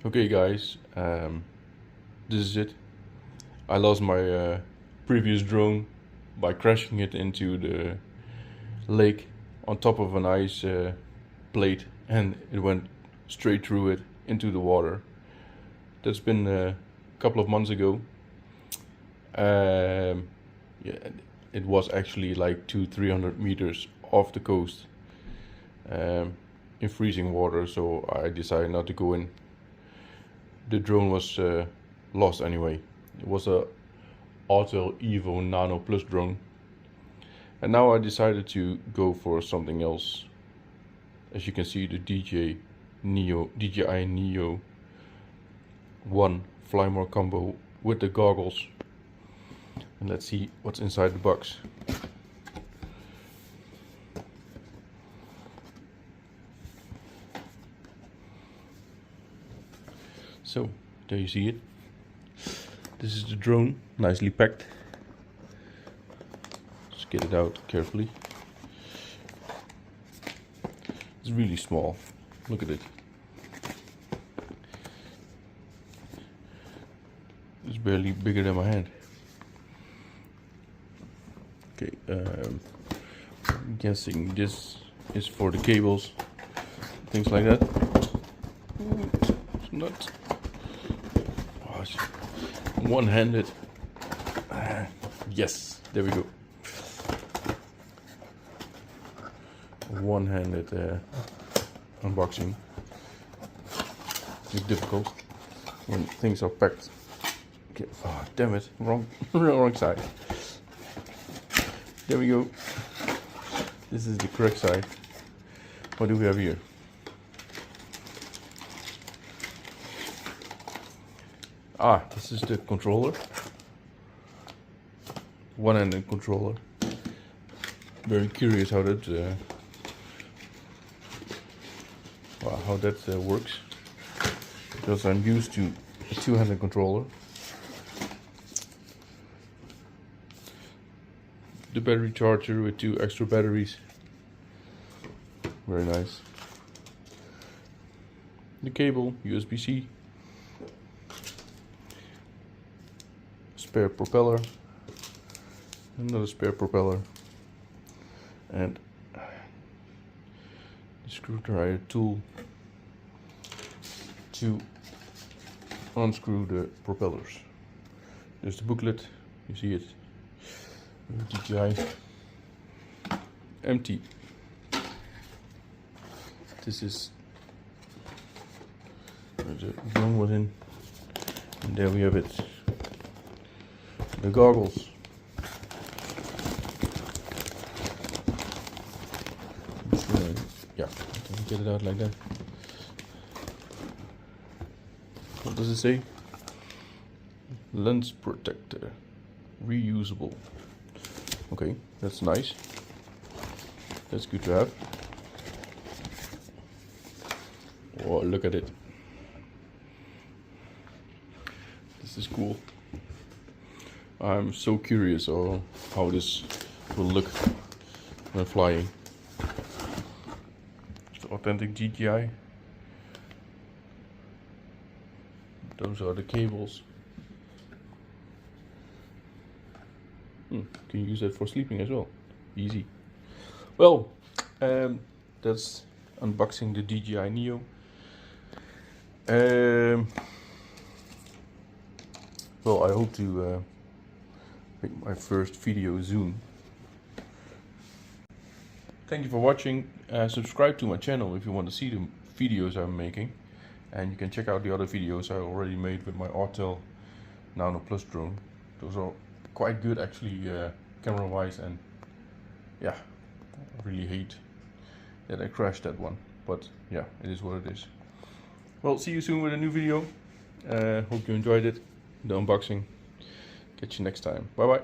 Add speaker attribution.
Speaker 1: Okay guys, this is it. I lost my previous drone by crashing it into the lake on top of an ice plate, and it went straight through it into the water. That's been a couple of months ago. Yeah, it was actually like 200-300 meters off the coast in freezing water, so I decided not to go in. The drone was lost anyway. It was a Autel Evo Nano Plus drone, and now I decided to go for something else. As you can see, the DJI Neo 1 Fly More combo with the goggles. And let's see what's inside the box. So there you see it. This is the drone, nicely packed. Just get it out carefully. It's really small. Look at it. It's barely bigger than my hand. Okay, I'm guessing this is for the cables, things like that. It's not. Oh, it's one-handed. Yes, there we go. One-handed unboxing. It's difficult when things are packed. Okay. Oh, damn it! Wrong side. There we go. This is the correct side. What do we have here? This is the controller. One-handed controller. Very curious how that works, because I'm used to a two-handed controller. The battery charger with 2 extra batteries. Very nice. The cable, USB-C. Spare propeller. Another spare propeller. And the screwdriver tool to unscrew the propellers. There's the booklet, you see it. DJI empty. This is where the drone was in, and there we have it. The goggles. Yeah, I can get it out like that. What does it say? Lens protector, reusable. Okay, that's nice. That's good to have. Oh, look at it. This is cool. I'm so curious how this will look when flying. It's authentic DJI. Those are the cables. Can use that for sleeping as well. Easy. Well, that's unboxing the DJI Neo. Well, I hope to make my first video soon. Thank you for watching. Subscribe to my channel if you want to see the videos I'm making. And you can check out the other videos I already made with my Autel Nano Plus drone. Those are quite good actually, camera wise, and yeah, I really hate that I crashed that one, but yeah, it is what it is. Well, see you soon with a new video. Hope you enjoyed it, the unboxing. Catch you next time. Bye bye.